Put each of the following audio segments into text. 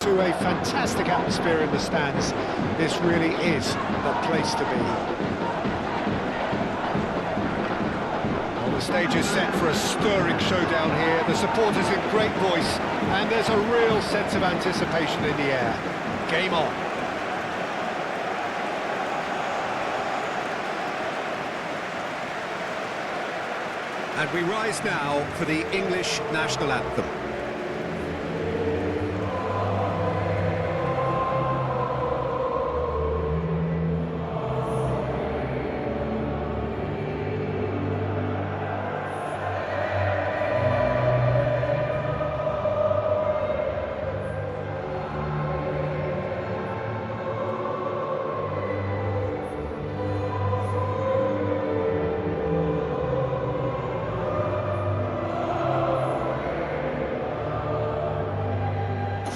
To a fantastic atmosphere in the stands. This really is the place to be. Well, the stage is set for a stirring showdown here. The supporters in great voice, and there's a real sense of anticipation in the air. Game on. And we rise now for the English national anthem.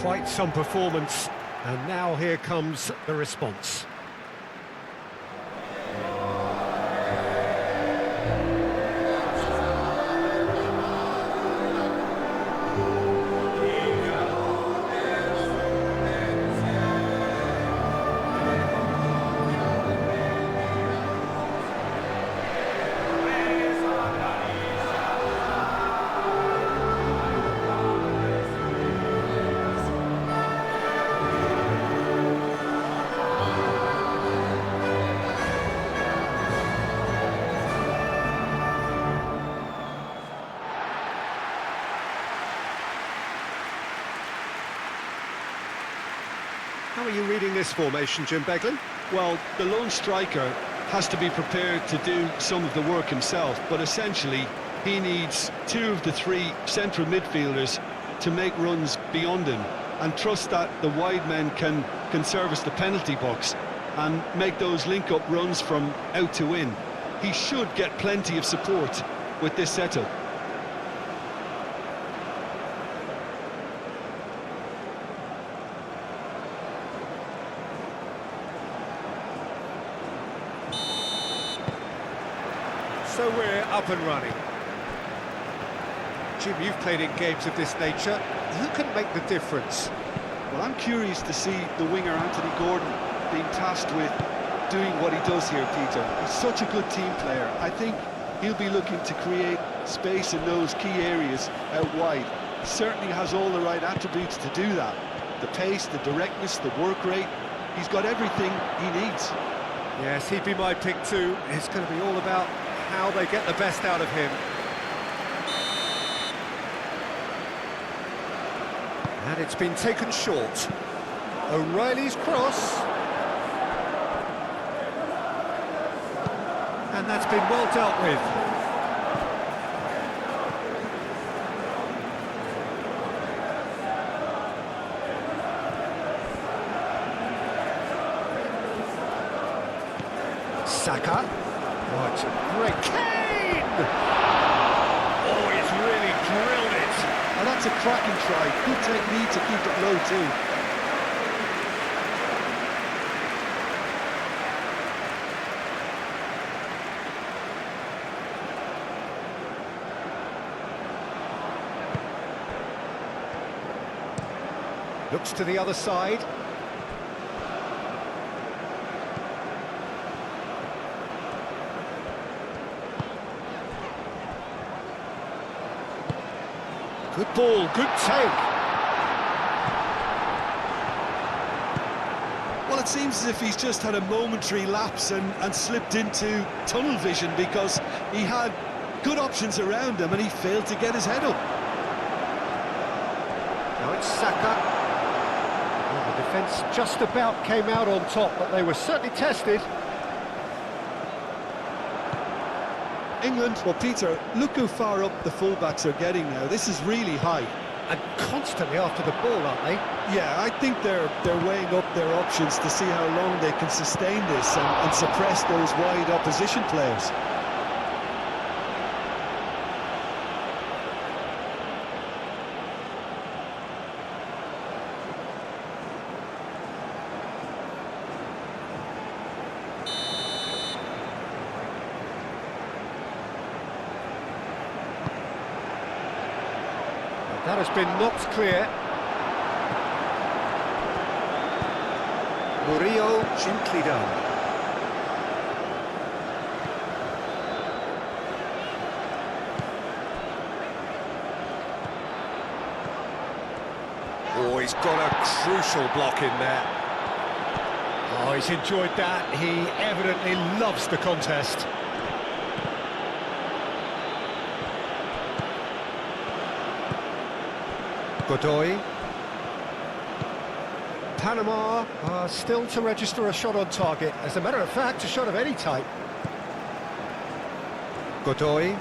Quite some performance, and now here comes the response. How are you reading this formation, Jim Beglin? Well, the lone striker has to be prepared to do some of the work himself, but essentially he needs two of the three central midfielders to make runs beyond him and trust that the wide men can service the penalty box and make those link-up runs from out to in. He should get plenty of support with this setup. So we're up and running. Jim, you've played in games of this nature. Who can make the difference? Well, I'm curious to see the winger Anthony Gordon being tasked with doing what he does here, Peter. He's such a good team player. I think he'll be looking to create space in those key areas out wide. He certainly has all the right attributes to do that. The pace, the directness, the work rate. He's got everything he needs. Yes, he'd be my pick too. It's going to be all about how they get the best out of him. And it's been taken short. O'Reilly's cross. And that's been well dealt with. Saka. What a great Kane! Oh, he's really drilled it. And that's a cracking try. Good technique to keep it low too. Looks to the other side. Good ball, good take. Well, it seems as if he's just had a momentary lapse and slipped into tunnel vision because he had good options around him and he failed to get his head up. Now it's Saka. Well, the defence just about came out on top, but they were certainly tested. England, well, Peter, look how far up the fullbacks are getting now. This is really high. And constantly after the ball, aren't they? Yeah, I think they're weighing up their options to see how long they can sustain this and suppress those wide opposition players. That has been knocked clear. Murillo, gently done. Oh, he's got a crucial block in there. Oh, he's enjoyed that. He evidently loves the contest. Godoy. Panama are still to register a shot on target. As a matter of fact, a shot of any type. Godoy.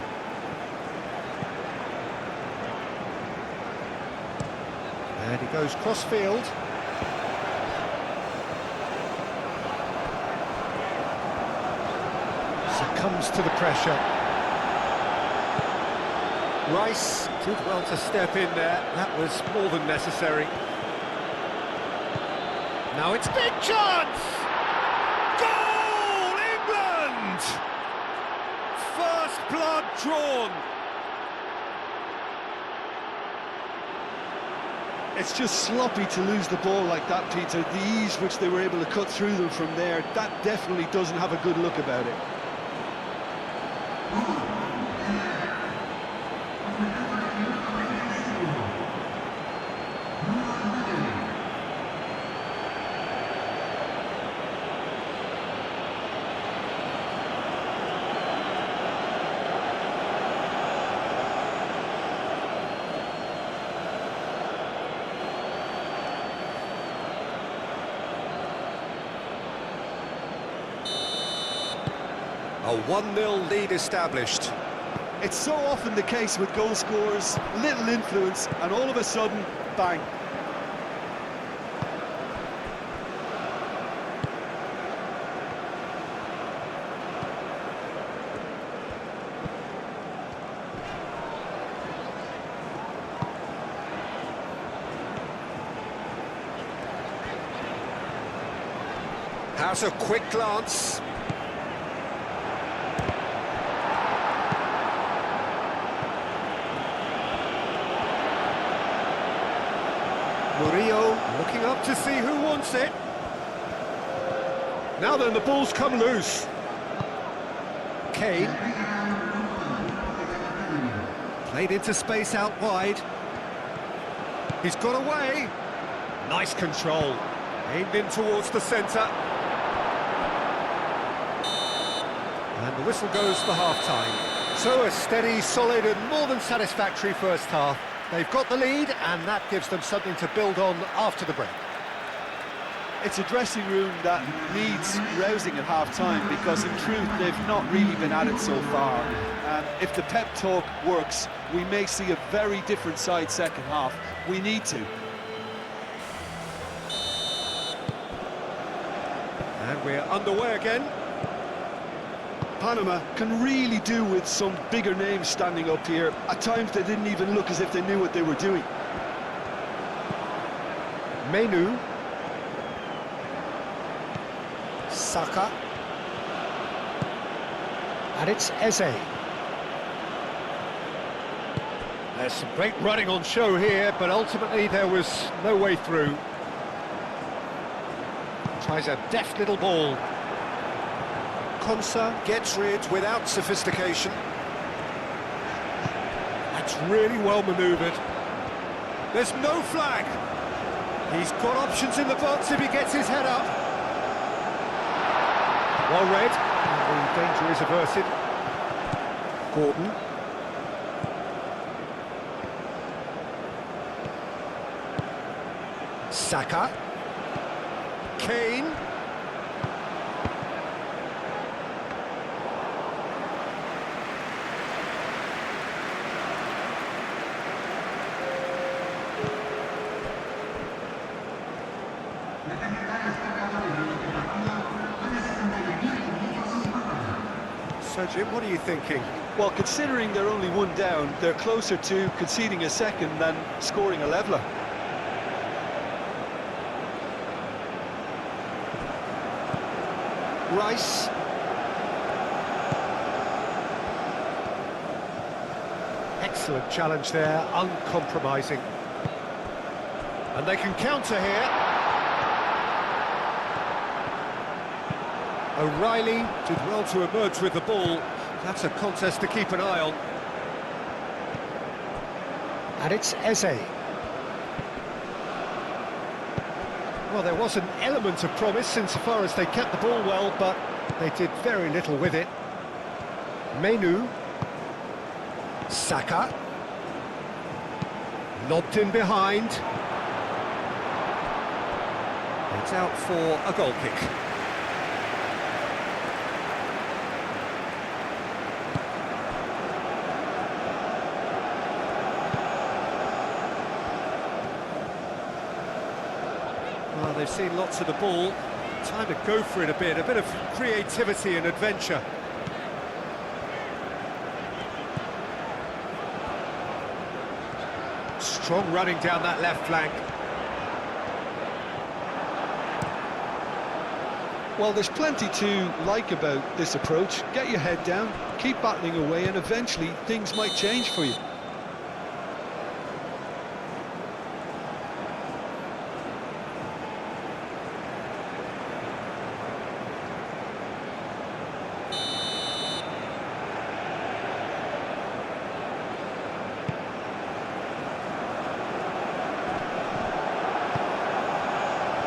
And he goes cross-field. Succumbs to the pressure. Rice did well to step in there. That was more than necessary. Now it's big chance! Goal, England! First blood drawn. It's just sloppy to lose the ball like that, Peter. The ease which they were able to cut through them from there, that definitely doesn't have a good look about it. A 1-0 lead established. It's so often the case with goal scorers, little influence, and all of a sudden, bang. Has a quick glance. Murillo looking up to see who wants it. Now then, the ball's come loose. Kane. Played into space out wide. He's got away. Nice control. Aimed in towards the centre. And the whistle goes for half-time. So a steady, solid and more than satisfactory first half. They've got the lead, and that gives them something to build on after the break. It's a dressing room that needs rousing at half-time because, in truth, they've not really been at it so far. And if the pep talk works, we may see a very different side second half. We need to. And we're underway again. Panama can really do with some bigger names standing up here. At times they didn't even look as if they knew what they were doing. Menu. Saka. And it's Eze. There's some great running on show here, but ultimately there was no way through. Tries a deft little ball. Konsa gets rid without sophistication. That's really well manoeuvred. There's no flag. He's got options in the box if he gets his head up. Well read, and the danger is averted. Gordon. Saka. Kane. So, Jim, what are you thinking? Well, considering they're only one down, they're closer to conceding a second than scoring a leveller. Rice. Excellent challenge there, uncompromising. And they can counter here. O'Reilly did well to emerge with the ball. That's a contest to keep an eye on. And it's Eze. Well, there was an element of promise insofar as they kept the ball well, but they did very little with it. Menu. Saka. Lobbed in behind. It's out for a goal kick. Well, they've seen lots of the ball. Time to go for it a bit of creativity and adventure. Strong running down that left flank. Well, there's plenty to like about this approach. Get your head down, keep battling away, and eventually things might change for you.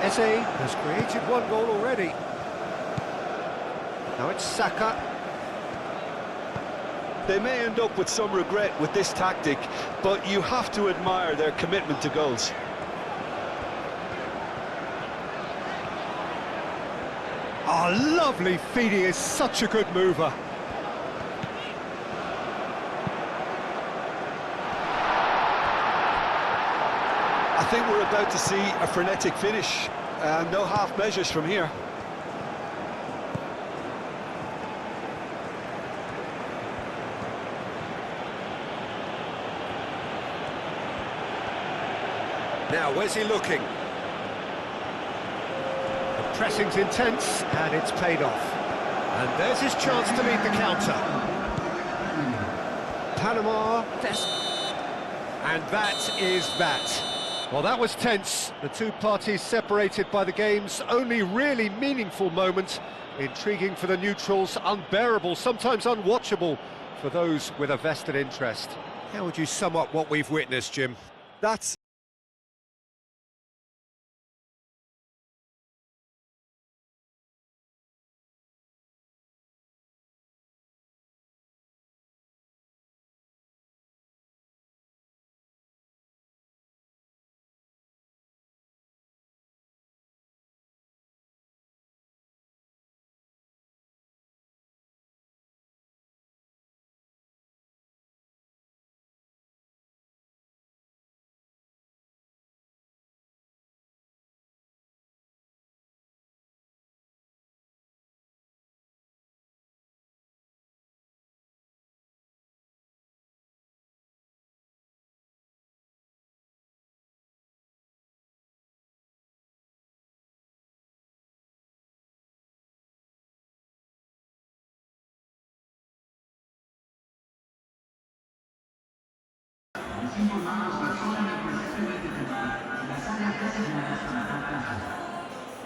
Eze has created one goal already. Now it's Saka. They may end up with some regret with this tactic, but you have to admire their commitment to goals. Oh, lovely feed, he is such a good mover. I think we're about to see a frenetic finish, and no half measures from here. Now, where's he looking? The pressing's intense, and it's paid off. And there's his chance to lead the counter. Panama, and that is that. Well, that was tense. The two parties separated by the game's only really meaningful moment. Intriguing for the neutrals, unbearable, sometimes unwatchable for those with a vested interest. How would you sum up what we've witnessed, Jim? That's Hicimos manos la zona de protección de la sala de clases de la zona.